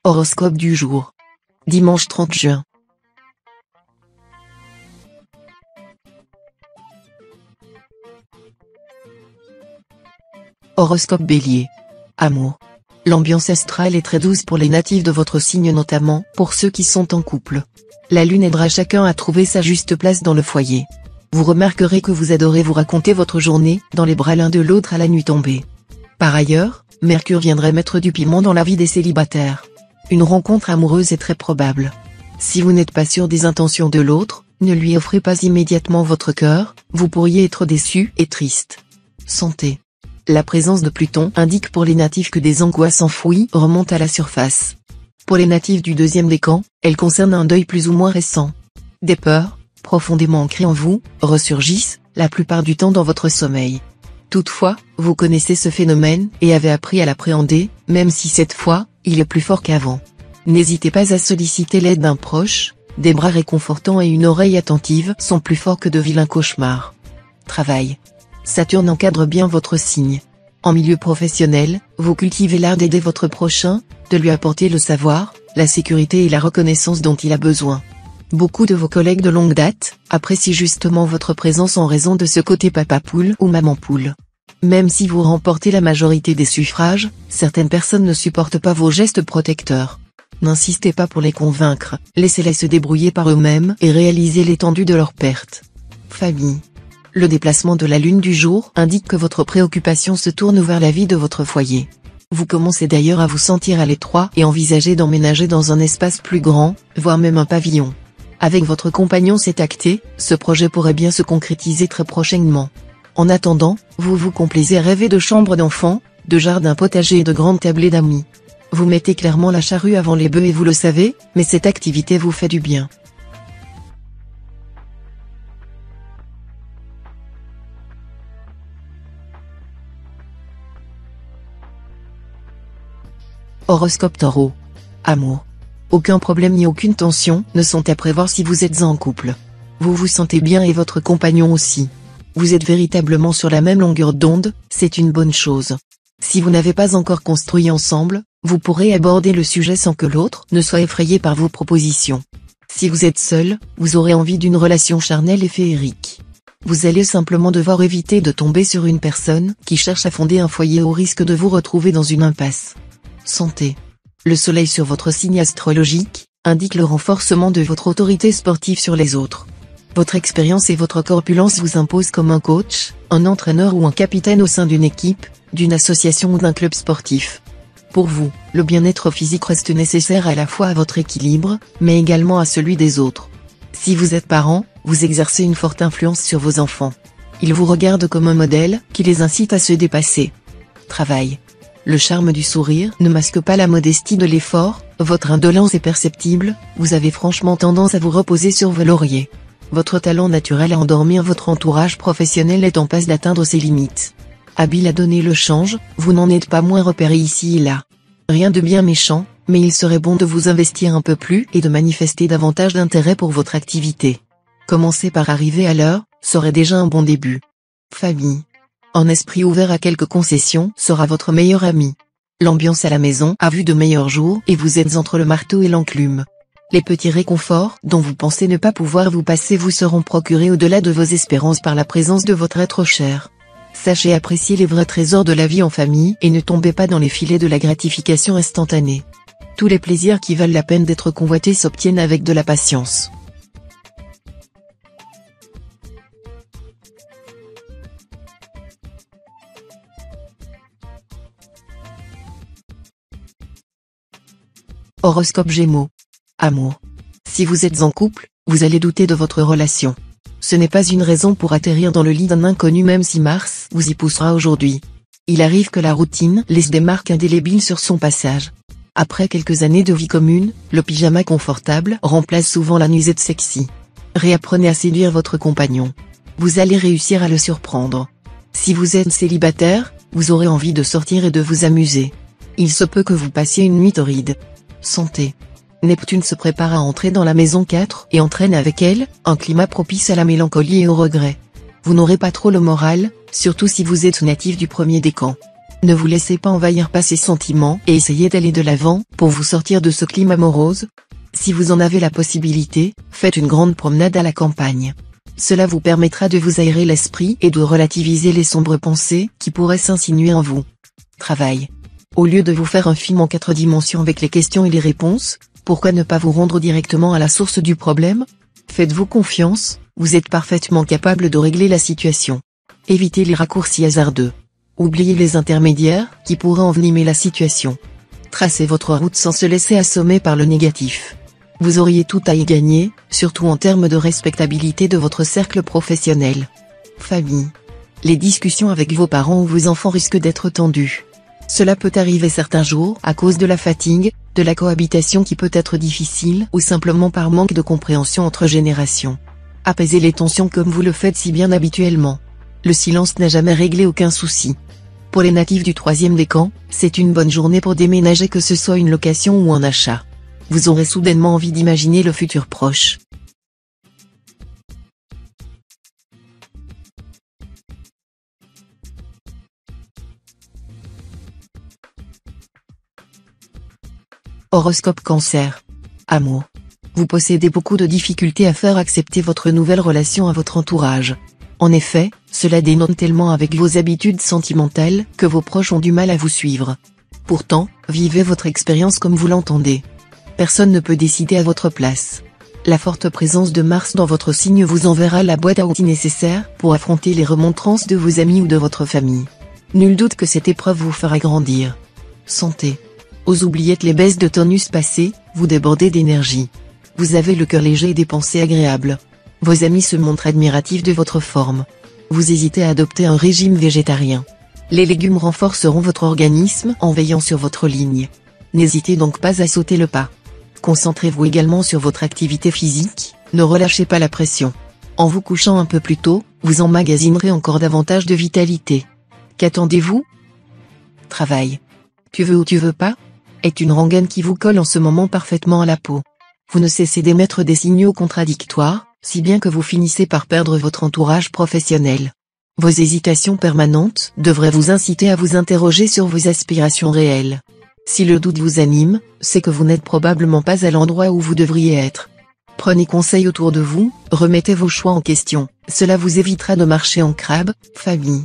Horoscope du jour. Dimanche 30 juin. Horoscope Bélier. Amour. L'ambiance astrale est très douce pour les natifs de votre signe, notamment pour ceux qui sont en couple. La lune aidera chacun à trouver sa juste place dans le foyer. Vous remarquerez que vous adorez vous raconter votre journée dans les bras l'un de l'autre à la nuit tombée. Par ailleurs, Mercure viendrait mettre du piment dans la vie des célibataires. Une rencontre amoureuse est très probable. Si vous n'êtes pas sûr des intentions de l'autre, ne lui offrez pas immédiatement votre cœur, vous pourriez être déçu et triste. Santé. La présence de Pluton indique pour les natifs que des angoisses enfouies remontent à la surface. Pour les natifs du deuxième décan, elles concernent un deuil plus ou moins récent. Des peurs, profondément ancrées en vous, ressurgissent, la plupart du temps dans votre sommeil. Toutefois, vous connaissez ce phénomène et avez appris à l'appréhender, même si cette fois, il est plus fort qu'avant. N'hésitez pas à solliciter l'aide d'un proche, des bras réconfortants et une oreille attentive sont plus forts que de vilains cauchemars. Travail. Saturne encadre bien votre signe. En milieu professionnel, vous cultivez l'art d'aider votre prochain, de lui apporter le savoir, la sécurité et la reconnaissance dont il a besoin. Beaucoup de vos collègues de longue date apprécient justement votre présence en raison de ce côté papa poule ou maman poule. Même si vous remportez la majorité des suffrages, certaines personnes ne supportent pas vos gestes protecteurs. N'insistez pas pour les convaincre, laissez-les se débrouiller par eux-mêmes et réaliser l'étendue de leurs pertes. Famille. Le déplacement de la lune du jour indique que votre préoccupation se tourne vers la vie de votre foyer. Vous commencez d'ailleurs à vous sentir à l'étroit et envisagez d'emménager dans un espace plus grand, voire même un pavillon. Avec votre compagnon c'est acté, ce projet pourrait bien se concrétiser très prochainement. En attendant, vous vous complaisez à rêver de chambres d'enfants, de jardins potagers et de grandes tablées d'amis. Vous mettez clairement la charrue avant les bœufs et vous le savez, mais cette activité vous fait du bien. Horoscope Taureau. Amour. Aucun problème ni aucune tension ne sont à prévoir si vous êtes en couple. Vous vous sentez bien et votre compagnon aussi. Vous êtes véritablement sur la même longueur d'onde, c'est une bonne chose. Si vous n'avez pas encore construit ensemble, vous pourrez aborder le sujet sans que l'autre ne soit effrayé par vos propositions. Si vous êtes seul, vous aurez envie d'une relation charnelle et féerique. Vous allez simplement devoir éviter de tomber sur une personne qui cherche à fonder un foyer au risque de vous retrouver dans une impasse. Santé. Le soleil sur votre signe astrologique indique le renforcement de votre autorité sportive sur les autres. Votre expérience et votre corpulence vous imposent comme un coach, un entraîneur ou un capitaine au sein d'une équipe, d'une association ou d'un club sportif. Pour vous, le bien-être physique reste nécessaire à la fois à votre équilibre, mais également à celui des autres. Si vous êtes parent, vous exercez une forte influence sur vos enfants. Ils vous regardent comme un modèle qui les incite à se dépasser. Travail. Le charme du sourire ne masque pas la modestie de l'effort, votre indolence est perceptible, vous avez franchement tendance à vous reposer sur vos lauriers. Votre talent naturel à endormir votre entourage professionnel est en passe d'atteindre ses limites. Habile à donner le change, vous n'en êtes pas moins repéré ici et là. Rien de bien méchant, mais il serait bon de vous investir un peu plus et de manifester davantage d'intérêt pour votre activité. Commencer par arriver à l'heure, serait déjà un bon début. Famille. Un esprit ouvert à quelques concessions sera votre meilleur ami. L'ambiance à la maison a vu de meilleurs jours et vous êtes entre le marteau et l'enclume. Les petits réconforts dont vous pensez ne pas pouvoir vous passer vous seront procurés au-delà de vos espérances par la présence de votre être cher. Sachez apprécier les vrais trésors de la vie en famille et ne tombez pas dans les filets de la gratification instantanée. Tous les plaisirs qui valent la peine d'être convoités s'obtiennent avec de la patience. Horoscope Gémeaux. Amour. Si vous êtes en couple, vous allez douter de votre relation. Ce n'est pas une raison pour atterrir dans le lit d'un inconnu même si Mars vous y poussera aujourd'hui. Il arrive que la routine laisse des marques indélébiles sur son passage. Après quelques années de vie commune, le pyjama confortable remplace souvent la nuisette sexy. Réapprenez à séduire votre compagnon. Vous allez réussir à le surprendre. Si vous êtes célibataire, vous aurez envie de sortir et de vous amuser. Il se peut que vous passiez une nuit torride. Santé. Neptune se prépare à entrer dans la maison 4 et entraîne avec elle un climat propice à la mélancolie et au regret. Vous n'aurez pas trop le moral, surtout si vous êtes natif du premier décan. Ne vous laissez pas envahir par ces sentiments et essayez d'aller de l'avant pour vous sortir de ce climat morose. Si vous en avez la possibilité, faites une grande promenade à la campagne. Cela vous permettra de vous aérer l'esprit et de relativiser les sombres pensées qui pourraient s'insinuer en vous. Travail. Au lieu de vous faire un film en 4 dimensions avec les questions et les réponses, pourquoi ne pas vous rendre directement à la source du problème? Faites-vous confiance, vous êtes parfaitement capable de régler la situation. Évitez les raccourcis hasardeux. Oubliez les intermédiaires qui pourraient envenimer la situation. Tracez votre route sans se laisser assommer par le négatif. Vous auriez tout à y gagner, surtout en termes de respectabilité de votre cercle professionnel. Famille. Les discussions avec vos parents ou vos enfants risquent d'être tendues. Cela peut arriver certains jours à cause de la fatigue, de la cohabitation qui peut être difficile ou simplement par manque de compréhension entre générations. Apaisez les tensions comme vous le faites si bien habituellement. Le silence n'a jamais réglé aucun souci. Pour les natifs du 3e décan, c'est une bonne journée pour déménager, que ce soit une location ou un achat. Vous aurez soudainement envie d'imaginer le futur proche. Horoscope Cancer. Amour. Vous possédez beaucoup de difficultés à faire accepter votre nouvelle relation à votre entourage. En effet, cela dénote tellement avec vos habitudes sentimentales que vos proches ont du mal à vous suivre. Pourtant, vivez votre expérience comme vous l'entendez. Personne ne peut décider à votre place. La forte présence de Mars dans votre signe vous enverra la boîte à outils nécessaire pour affronter les remontrances de vos amis ou de votre famille. Nul doute que cette épreuve vous fera grandir. Santé. Aux oubliettes les baisses de tonus passées, vous débordez d'énergie. Vous avez le cœur léger et des pensées agréables. Vos amis se montrent admiratifs de votre forme. Vous hésitez à adopter un régime végétarien. Les légumes renforceront votre organisme en veillant sur votre ligne. N'hésitez donc pas à sauter le pas. Concentrez-vous également sur votre activité physique, ne relâchez pas la pression. En vous couchant un peu plus tôt, vous emmagasinerez encore davantage de vitalité. Qu'attendez-vous? Travail. Tu veux ou tu veux pas? Est une rengaine qui vous colle en ce moment parfaitement à la peau. Vous ne cessez d'émettre des signaux contradictoires, si bien que vous finissez par perdre votre entourage professionnel. Vos hésitations permanentes devraient vous inciter à vous interroger sur vos aspirations réelles. Si le doute vous anime, c'est que vous n'êtes probablement pas à l'endroit où vous devriez être. Prenez conseil autour de vous, remettez vos choix en question, cela vous évitera de marcher en crabe. Famille.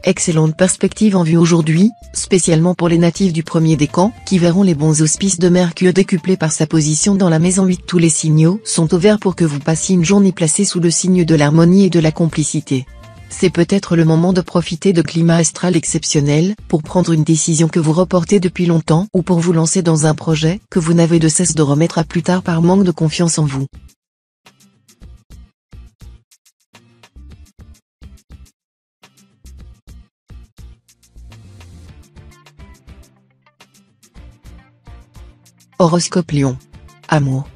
Excellente perspective en vue aujourd'hui, spécialement pour les natifs du 1er décan, qui verront les bons auspices de Mercure décuplés par sa position dans la maison 8. Tous les signaux sont au vert pour que vous passiez une journée placée sous le signe de l'harmonie et de la complicité. C'est peut-être le moment de profiter de climat astral exceptionnel, pour prendre une décision que vous reportez depuis longtemps ou pour vous lancer dans un projet que vous n'avez de cesse de remettre à plus tard par manque de confiance en vous. Horoscope Lion. Amour.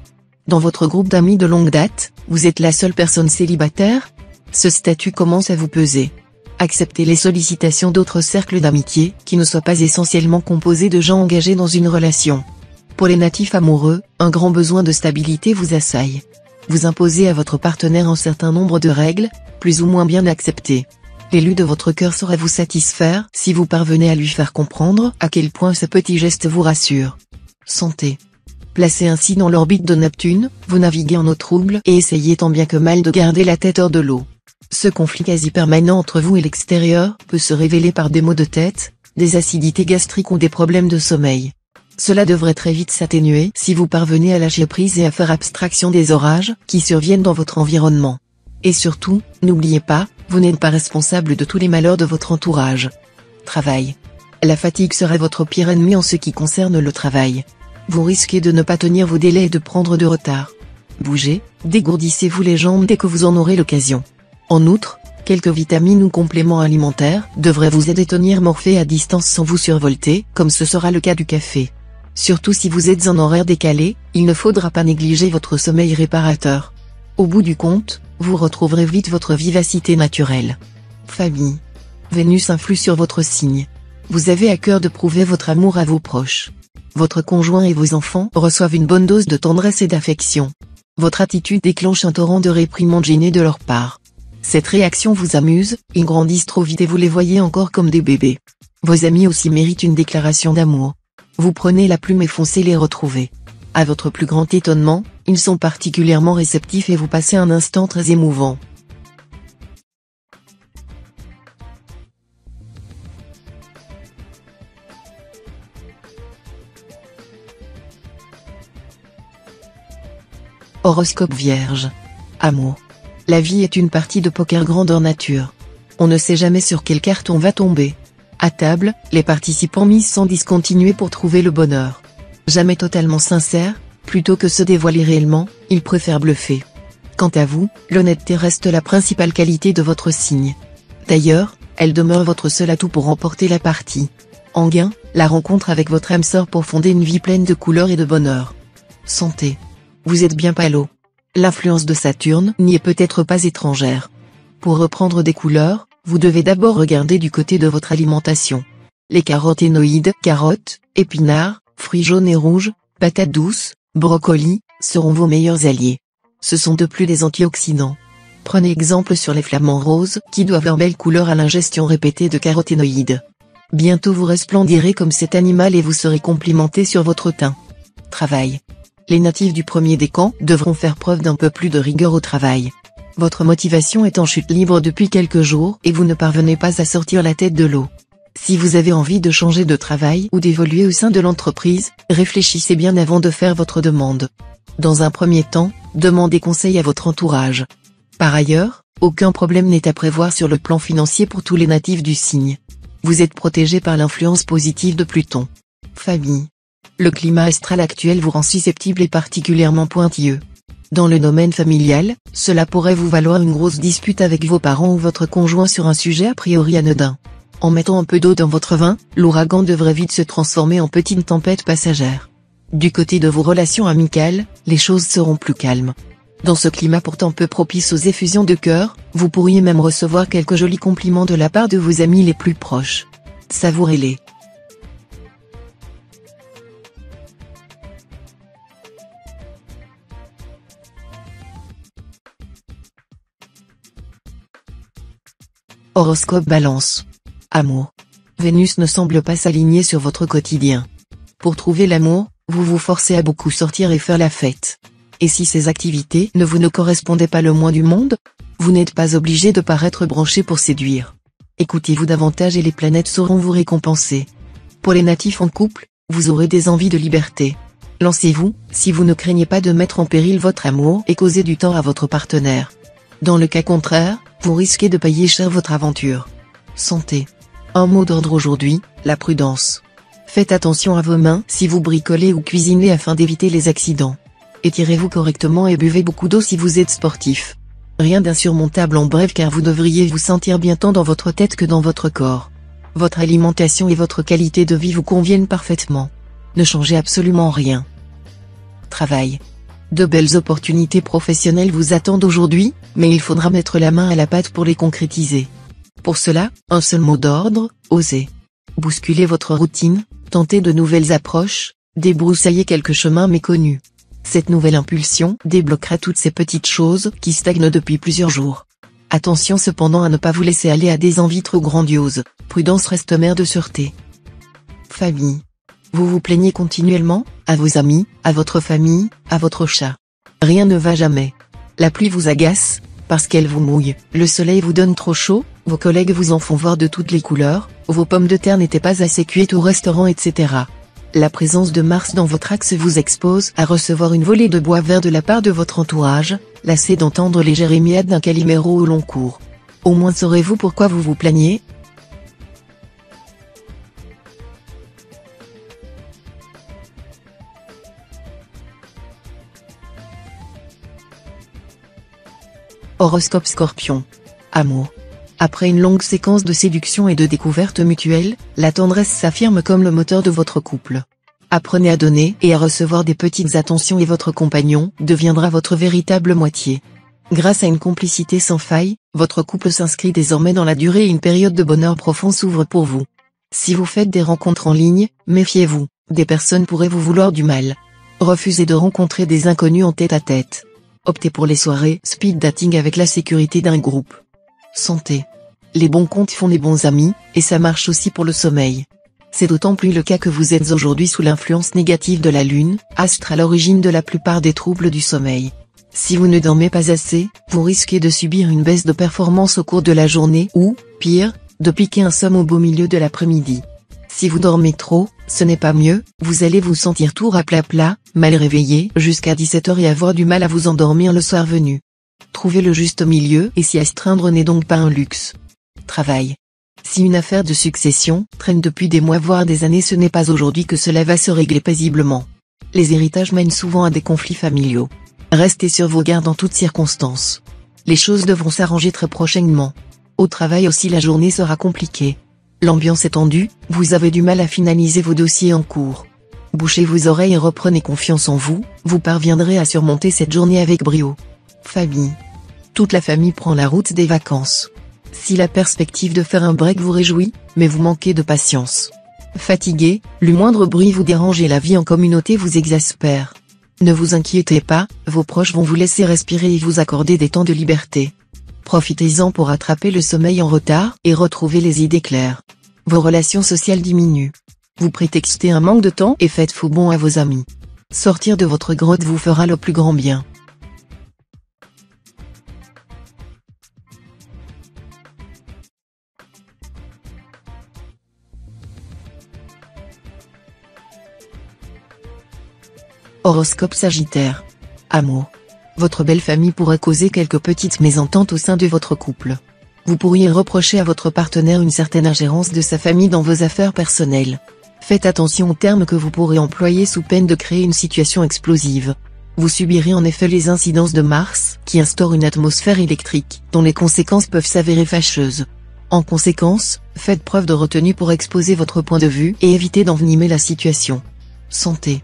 Dans votre groupe d'amis de longue date, vous êtes la seule personne célibataire? Ce statut commence à vous peser. Acceptez les sollicitations d'autres cercles d'amitié qui ne soient pas essentiellement composés de gens engagés dans une relation. Pour les natifs amoureux, un grand besoin de stabilité vous assaille. Vous imposez à votre partenaire un certain nombre de règles, plus ou moins bien acceptées. L'élu de votre cœur saura vous satisfaire si vous parvenez à lui faire comprendre à quel point ce petit geste vous rassure. Santé. Placé ainsi dans l'orbite de Neptune, vous naviguez en eau trouble et essayez tant bien que mal de garder la tête hors de l'eau. Ce conflit quasi permanent entre vous et l'extérieur peut se révéler par des maux de tête, des acidités gastriques ou des problèmes de sommeil. Cela devrait très vite s'atténuer si vous parvenez à lâcher prise et à faire abstraction des orages qui surviennent dans votre environnement. Et surtout, n'oubliez pas, vous n'êtes pas responsable de tous les malheurs de votre entourage. Travail. La fatigue sera votre pire ennemi en ce qui concerne le travail. Vous risquez de ne pas tenir vos délais et de prendre de retard. Bougez, dégourdissez-vous les jambes dès que vous en aurez l'occasion. En outre, quelques vitamines ou compléments alimentaires devraient vous aider à tenir Morphée à distance sans vous survolter, comme ce sera le cas du café. Surtout si vous êtes en horaire décalé, il ne faudra pas négliger votre sommeil réparateur. Au bout du compte, vous retrouverez vite votre vivacité naturelle. Famille. Vénus influe sur votre signe. Vous avez à cœur de prouver votre amour à vos proches. Votre conjoint et vos enfants reçoivent une bonne dose de tendresse et d'affection. Votre attitude déclenche un torrent de réprimandes gênées de leur part. Cette réaction vous amuse, ils grandissent trop vite et vous les voyez encore comme des bébés. Vos amis aussi méritent une déclaration d'amour. Vous prenez la plume et foncez les retrouver. À votre plus grand étonnement, ils sont particulièrement réceptifs et vous passez un instant très émouvant. Horoscope Vierge. Amour. La vie est une partie de poker grandeur nature. On ne sait jamais sur quelle carte on va tomber. À table, les participants misent sans discontinuer pour trouver le bonheur. Jamais totalement sincères, plutôt que se dévoiler réellement, ils préfèrent bluffer. Quant à vous, l'honnêteté reste la principale qualité de votre signe. D'ailleurs, elle demeure votre seul atout pour remporter la partie. En gain, la rencontre avec votre âme sœur pour fonder une vie pleine de couleurs et de bonheur. Santé. Vous êtes bien palo. L'influence de Saturne n'y est peut-être pas étrangère. Pour reprendre des couleurs, vous devez d'abord regarder du côté de votre alimentation. Les caroténoïdes, carottes, épinards, fruits jaunes et rouges, patates douces, brocolis, seront vos meilleurs alliés. Ce sont de plus des antioxydants. Prenez exemple sur les flamants roses qui doivent leur belle couleur à l'ingestion répétée de caroténoïdes. Bientôt vous resplendirez comme cet animal et vous serez complimenté sur votre teint. Travail. Les natifs du premier décan devront faire preuve d'un peu plus de rigueur au travail. Votre motivation est en chute libre depuis quelques jours et vous ne parvenez pas à sortir la tête de l'eau. Si vous avez envie de changer de travail ou d'évoluer au sein de l'entreprise, réfléchissez bien avant de faire votre demande. Dans un premier temps, demandez conseil à votre entourage. Par ailleurs, aucun problème n'est à prévoir sur le plan financier pour tous les natifs du signe. Vous êtes protégé par l'influence positive de Pluton. Famille. Le climat astral actuel vous rend susceptible et particulièrement pointilleux. Dans le domaine familial, cela pourrait vous valoir une grosse dispute avec vos parents ou votre conjoint sur un sujet a priori anodin. En mettant un peu d'eau dans votre vin, l'ouragan devrait vite se transformer en petite tempête passagère. Du côté de vos relations amicales, les choses seront plus calmes. Dans ce climat pourtant peu propice aux effusions de cœur, vous pourriez même recevoir quelques jolis compliments de la part de vos amis les plus proches. Savourez-les. Horoscope Balance. Amour. Vénus ne semble pas s'aligner sur votre quotidien. Pour trouver l'amour, vous vous forcez à beaucoup sortir et faire la fête. Et si ces activités ne vous correspondaient pas le moins du monde, vous n'êtes pas obligé de paraître branché pour séduire. Écoutez-vous davantage et les planètes sauront vous récompenser. Pour les natifs en couple, vous aurez des envies de liberté. Lancez-vous, si vous ne craignez pas de mettre en péril votre amour et causer du tort à votre partenaire. Dans le cas contraire, vous risquez de payer cher votre aventure. Santé. Un mot d'ordre aujourd'hui, la prudence. Faites attention à vos mains si vous bricolez ou cuisinez afin d'éviter les accidents. Étirez-vous correctement et buvez beaucoup d'eau si vous êtes sportif. Rien d'insurmontable en bref car vous devriez vous sentir bien tant dans votre tête que dans votre corps. Votre alimentation et votre qualité de vie vous conviennent parfaitement. Ne changez absolument rien. Travail. De belles opportunités professionnelles vous attendent aujourd'hui, mais il faudra mettre la main à la pâte pour les concrétiser. Pour cela, un seul mot d'ordre, osez. Bousculez votre routine, tentez de nouvelles approches, débroussaillez quelques chemins méconnus. Cette nouvelle impulsion débloquera toutes ces petites choses qui stagnent depuis plusieurs jours. Attention cependant à ne pas vous laisser aller à des envies trop grandioses, prudence reste mère de sûreté. Famille. Vous vous plaignez continuellement, à vos amis, à votre famille, à votre chat. Rien ne va jamais. La pluie vous agace, parce qu'elle vous mouille, le soleil vous donne trop chaud, vos collègues vous en font voir de toutes les couleurs, vos pommes de terre n'étaient pas assez cuites au restaurant etc. La présence de Mars dans votre axe vous expose à recevoir une volée de bois vert de la part de votre entourage, lassé d'entendre les jérémiades d'un Calimero au long cours. Au moins saurez-vous pourquoi vous vous plaignez ? Horoscope Scorpion. Amour. Après une longue séquence de séduction et de découverte mutuelle, la tendresse s'affirme comme le moteur de votre couple. Apprenez à donner et à recevoir des petites attentions et votre compagnon deviendra votre véritable moitié. Grâce à une complicité sans faille, votre couple s'inscrit désormais dans la durée et une période de bonheur profond s'ouvre pour vous. Si vous faites des rencontres en ligne, méfiez-vous, des personnes pourraient vous vouloir du mal. Refusez de rencontrer des inconnus en tête-à-tête. Optez pour les soirées speed dating avec la sécurité d'un groupe. Santé. Les bons comptes font les bons amis, et ça marche aussi pour le sommeil. C'est d'autant plus le cas que vous êtes aujourd'hui sous l'influence négative de la Lune, astre à l'origine de la plupart des troubles du sommeil. Si vous ne dormez pas assez, vous risquez de subir une baisse de performance au cours de la journée ou, pire, de piquer un somme au beau milieu de l'après-midi. Si vous dormez trop, ce n'est pas mieux, vous allez vous sentir tout raplapla, mal réveillé jusqu'à 17h et avoir du mal à vous endormir le soir venu. Trouvez le juste milieu et s'y astreindre n'est donc pas un luxe. Travail. Si une affaire de succession traîne depuis des mois voire des années, ce n'est pas aujourd'hui que cela va se régler paisiblement. Les héritages mènent souvent à des conflits familiaux. Restez sur vos gardes en toutes circonstances. Les choses devront s'arranger très prochainement. Au travail aussi la journée sera compliquée. L'ambiance est tendue, vous avez du mal à finaliser vos dossiers en cours. Bouchez vos oreilles et reprenez confiance en vous, vous parviendrez à surmonter cette journée avec brio. Famille. Toute la famille prend la route des vacances. Si la perspective de faire un break vous réjouit, mais vous manquez de patience. Fatigué, le moindre bruit vous dérange et la vie en communauté vous exaspère. Ne vous inquiétez pas, vos proches vont vous laisser respirer et vous accorder des temps de liberté. Profitez-en pour rattraper le sommeil en retard et retrouver les idées claires. Vos relations sociales diminuent. Vous prétextez un manque de temps et faites faux bond à vos amis. Sortir de votre grotte vous fera le plus grand bien. Horoscope Sagittaire. Amour. Votre belle famille pourrait causer quelques petites mésententes au sein de votre couple. Vous pourriez reprocher à votre partenaire une certaine ingérence de sa famille dans vos affaires personnelles. Faites attention aux termes que vous pourrez employer sous peine de créer une situation explosive. Vous subirez en effet les incidences de Mars, qui instaure une atmosphère électrique, dont les conséquences peuvent s'avérer fâcheuses. En conséquence, faites preuve de retenue pour exposer votre point de vue et évitez d'envenimer la situation. Santé.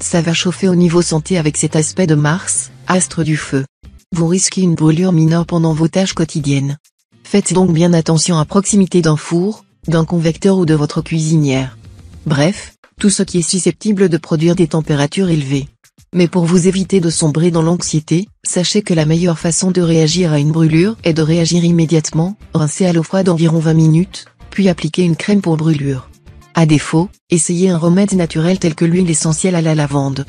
Ça va chauffer au niveau santé avec cet aspect de Mars, astre du feu. Vous risquez une brûlure mineure pendant vos tâches quotidiennes. Faites donc bien attention à proximité d'un four, d'un convecteur ou de votre cuisinière. Bref, tout ce qui est susceptible de produire des températures élevées. Mais pour vous éviter de sombrer dans l'anxiété, sachez que la meilleure façon de réagir à une brûlure est de réagir immédiatement, rincer à l'eau froide environ 20 minutes, puis appliquer une crème pour brûlure. À défaut, essayez un remède naturel tel que l'huile essentielle à la lavande.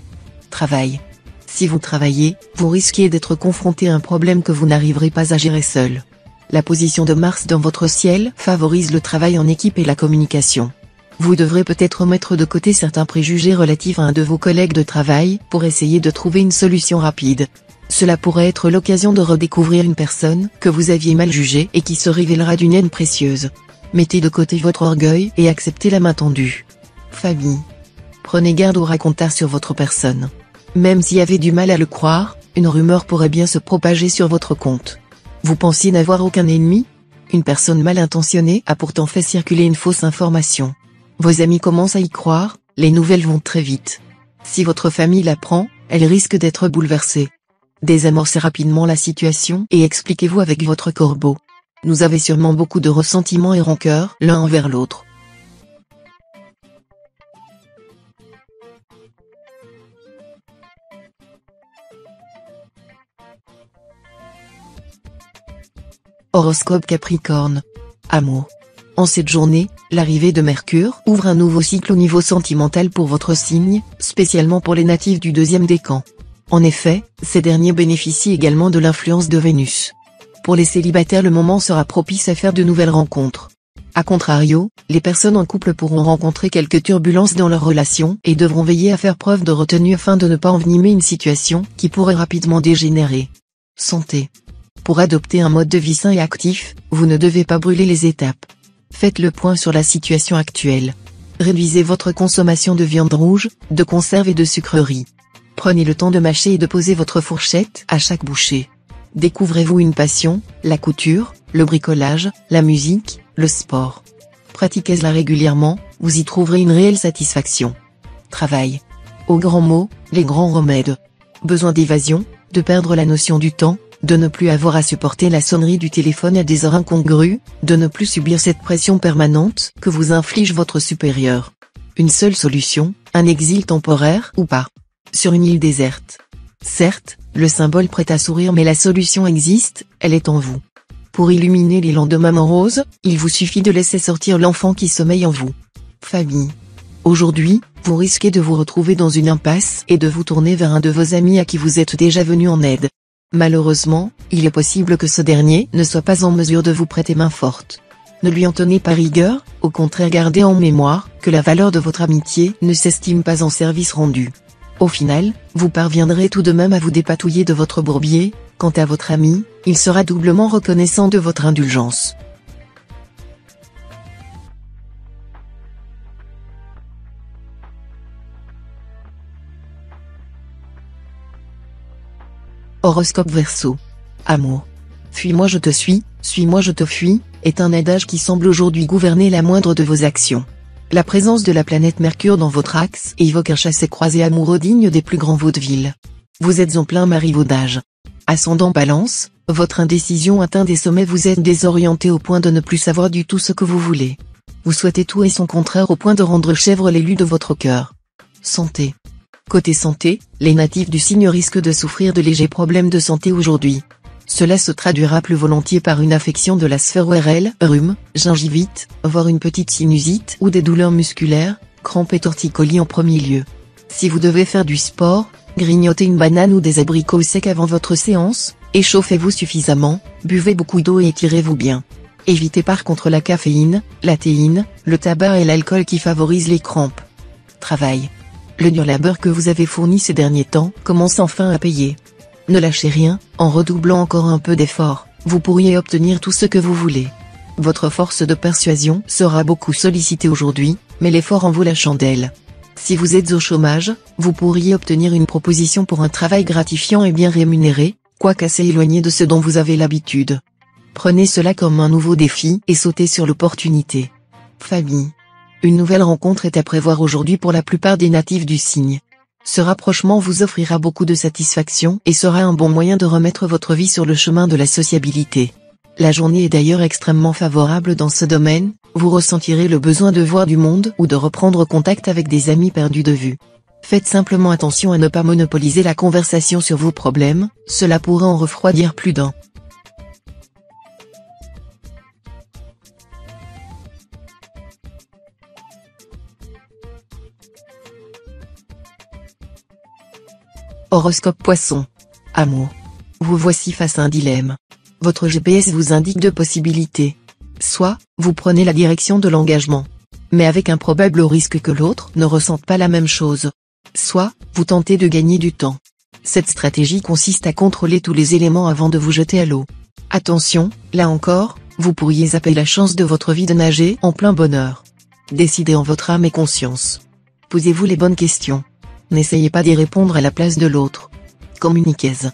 Travail. Si vous travaillez, vous risquez d'être confronté à un problème que vous n'arriverez pas à gérer seul. La position de Mars dans votre ciel favorise le travail en équipe et la communication. Vous devrez peut-être mettre de côté certains préjugés relatifs à un de vos collègues de travail pour essayer de trouver une solution rapide. Cela pourrait être l'occasion de redécouvrir une personne que vous aviez mal jugée et qui se révélera d'une aide précieuse. Mettez de côté votre orgueil et acceptez la main tendue. Famille. Prenez garde aux racontars sur votre personne. Même s'il y avait du mal à le croire, une rumeur pourrait bien se propager sur votre compte. Vous pensiez n'avoir aucun ennemi? Une personne mal intentionnée a pourtant fait circuler une fausse information. Vos amis commencent à y croire, les nouvelles vont très vite. Si votre famille l'apprend, elle risque d'être bouleversée. Désamorcez rapidement la situation et expliquez-vous avec votre corbeau. Nous avez sûrement beaucoup de ressentiments et rancœurs l'un envers l'autre. Horoscope Capricorne. Amour. En cette journée, l'arrivée de Mercure ouvre un nouveau cycle au niveau sentimental pour votre signe, spécialement pour les natifs du deuxième décan. En effet, ces derniers bénéficient également de l'influence de Vénus. Pour les célibataires, le moment sera propice à faire de nouvelles rencontres. A contrario, les personnes en couple pourront rencontrer quelques turbulences dans leur relation et devront veiller à faire preuve de retenue afin de ne pas envenimer une situation qui pourrait rapidement dégénérer. Santé. Pour adopter un mode de vie sain et actif, vous ne devez pas brûler les étapes. Faites le point sur la situation actuelle. Réduisez votre consommation de viande rouge, de conserve et de sucreries. Prenez le temps de mâcher et de poser votre fourchette à chaque bouchée. Découvrez-vous une passion, la couture, le bricolage, la musique, le sport. Pratiquez-la régulièrement, vous y trouverez une réelle satisfaction. Travail. Aux grands mots, les grands remèdes. Besoin d'évasion, de perdre la notion du temps, de ne plus avoir à supporter la sonnerie du téléphone à des heures incongrues, de ne plus subir cette pression permanente que vous inflige votre supérieur. Une seule solution, un exil temporaire ou pas. Sur une île déserte. Certes, le symbole prête à sourire mais la solution existe, elle est en vous. Pour illuminer les lendemains moroses, il vous suffit de laisser sortir l'enfant qui sommeille en vous. Famille. Aujourd'hui, vous risquez de vous retrouver dans une impasse et de vous tourner vers un de vos amis à qui vous êtes déjà venu en aide. Malheureusement, il est possible que ce dernier ne soit pas en mesure de vous prêter main forte. Ne lui en tenez pas rigueur, au contraire gardez en mémoire que la valeur de votre amitié ne s'estime pas en service rendu. Au final, vous parviendrez tout de même à vous dépatouiller de votre bourbier. Quant à votre ami, il sera doublement reconnaissant de votre indulgence. Horoscope Verseau. Amour. Fuis-moi je te suis-moi je te fuis, est un adage qui semble aujourd'hui gouverner la moindre de vos actions. La présence de la planète Mercure dans votre axe évoque un chassé-croisé amoureux digne des plus grands vaudevilles. Vous êtes en plein marivaudage. Ascendant Balance, votre indécision atteint des sommets, vous êtes désorienté au point de ne plus savoir du tout ce que vous voulez. Vous souhaitez tout et son contraire au point de rendre chèvre l'élu de votre cœur. Santé. Côté santé, les natifs du signe risquent de souffrir de légers problèmes de santé aujourd'hui. Cela se traduira plus volontiers par une affection de la sphère ORL, rhume, gingivite, voire une petite sinusite ou des douleurs musculaires, crampes et torticolis en premier lieu. Si vous devez faire du sport, grignotez une banane ou des abricots secs avant votre séance, échauffez-vous suffisamment, buvez beaucoup d'eau et étirez-vous bien. Évitez par contre la caféine, la théine, le tabac et l'alcool qui favorisent les crampes. Travail. Le dur labeur que vous avez fourni ces derniers temps commence enfin à payer. Ne lâchez rien, en redoublant encore un peu d'efforts, vous pourriez obtenir tout ce que vous voulez. Votre force de persuasion sera beaucoup sollicitée aujourd'hui, mais l'effort en vaut la chandelle. Si vous êtes au chômage, vous pourriez obtenir une proposition pour un travail gratifiant et bien rémunéré, quoique assez éloigné de ce dont vous avez l'habitude. Prenez cela comme un nouveau défi et sautez sur l'opportunité. Famille. Une nouvelle rencontre est à prévoir aujourd'hui pour la plupart des natifs du signe. Ce rapprochement vous offrira beaucoup de satisfaction et sera un bon moyen de remettre votre vie sur le chemin de la sociabilité. La journée est d'ailleurs extrêmement favorable dans ce domaine, vous ressentirez le besoin de voir du monde ou de reprendre contact avec des amis perdus de vue. Faites simplement attention à ne pas monopoliser la conversation sur vos problèmes, cela pourrait en refroidir plus d'un. Horoscope Poisson. Amour. Vous voici face à un dilemme. Votre GPS vous indique deux possibilités. Soit, vous prenez la direction de l'engagement, mais avec un probable risque que l'autre ne ressente pas la même chose. Soit, vous tentez de gagner du temps. Cette stratégie consiste à contrôler tous les éléments avant de vous jeter à l'eau. Attention, là encore, vous pourriez zapper la chance de votre vie de nager en plein bonheur. Décidez en votre âme et conscience. Posez-vous les bonnes questions. N'essayez pas d'y répondre à la place de l'autre. Communiquez.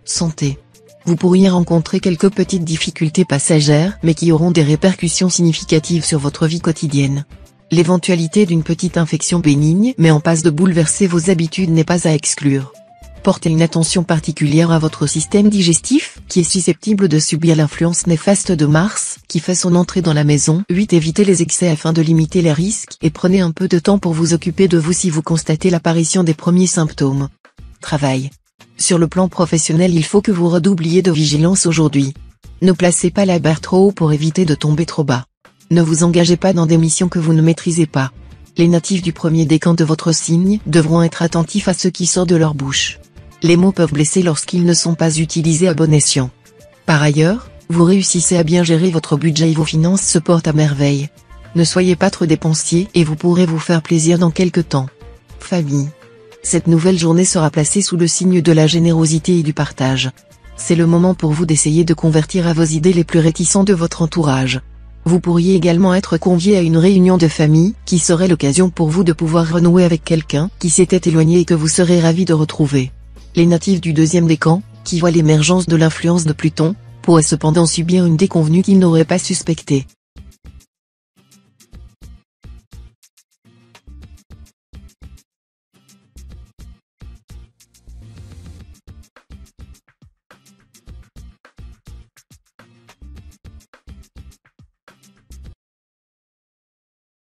Santé. Vous pourriez rencontrer quelques petites difficultés passagères mais qui auront des répercussions significatives sur votre vie quotidienne. L'éventualité d'une petite infection bénigne mais en passe de bouleverser vos habitudes n'est pas à exclure. Portez une attention particulière à votre système digestif, qui est susceptible de subir l'influence néfaste de Mars, qui fait son entrée dans la maison 8. Évitez les excès afin de limiter les risques et prenez un peu de temps pour vous occuper de vous si vous constatez l'apparition des premiers symptômes. Travail. Sur le plan professionnel, il faut que vous redoubliez de vigilance aujourd'hui. Ne placez pas la barre trop haut pour éviter de tomber trop bas. Ne vous engagez pas dans des missions que vous ne maîtrisez pas. Les natifs du premier décan de votre signe devront être attentifs à ce qui sort de leur bouche. Les mots peuvent blesser lorsqu'ils ne sont pas utilisés à bon escient. Par ailleurs, vous réussissez à bien gérer votre budget et vos finances se portent à merveille. Ne soyez pas trop dépensier et vous pourrez vous faire plaisir dans quelque temps. Famille. Cette nouvelle journée sera placée sous le signe de la générosité et du partage. C'est le moment pour vous d'essayer de convertir à vos idées les plus réticents de votre entourage. Vous pourriez également être convié à une réunion de famille qui serait l'occasion pour vous de pouvoir renouer avec quelqu'un qui s'était éloigné et que vous serez ravi de retrouver. Les natifs du deuxième décan, qui voient l'émergence de l'influence de Pluton, pourraient cependant subir une déconvenue qu'ils n'auraient pas suspectée.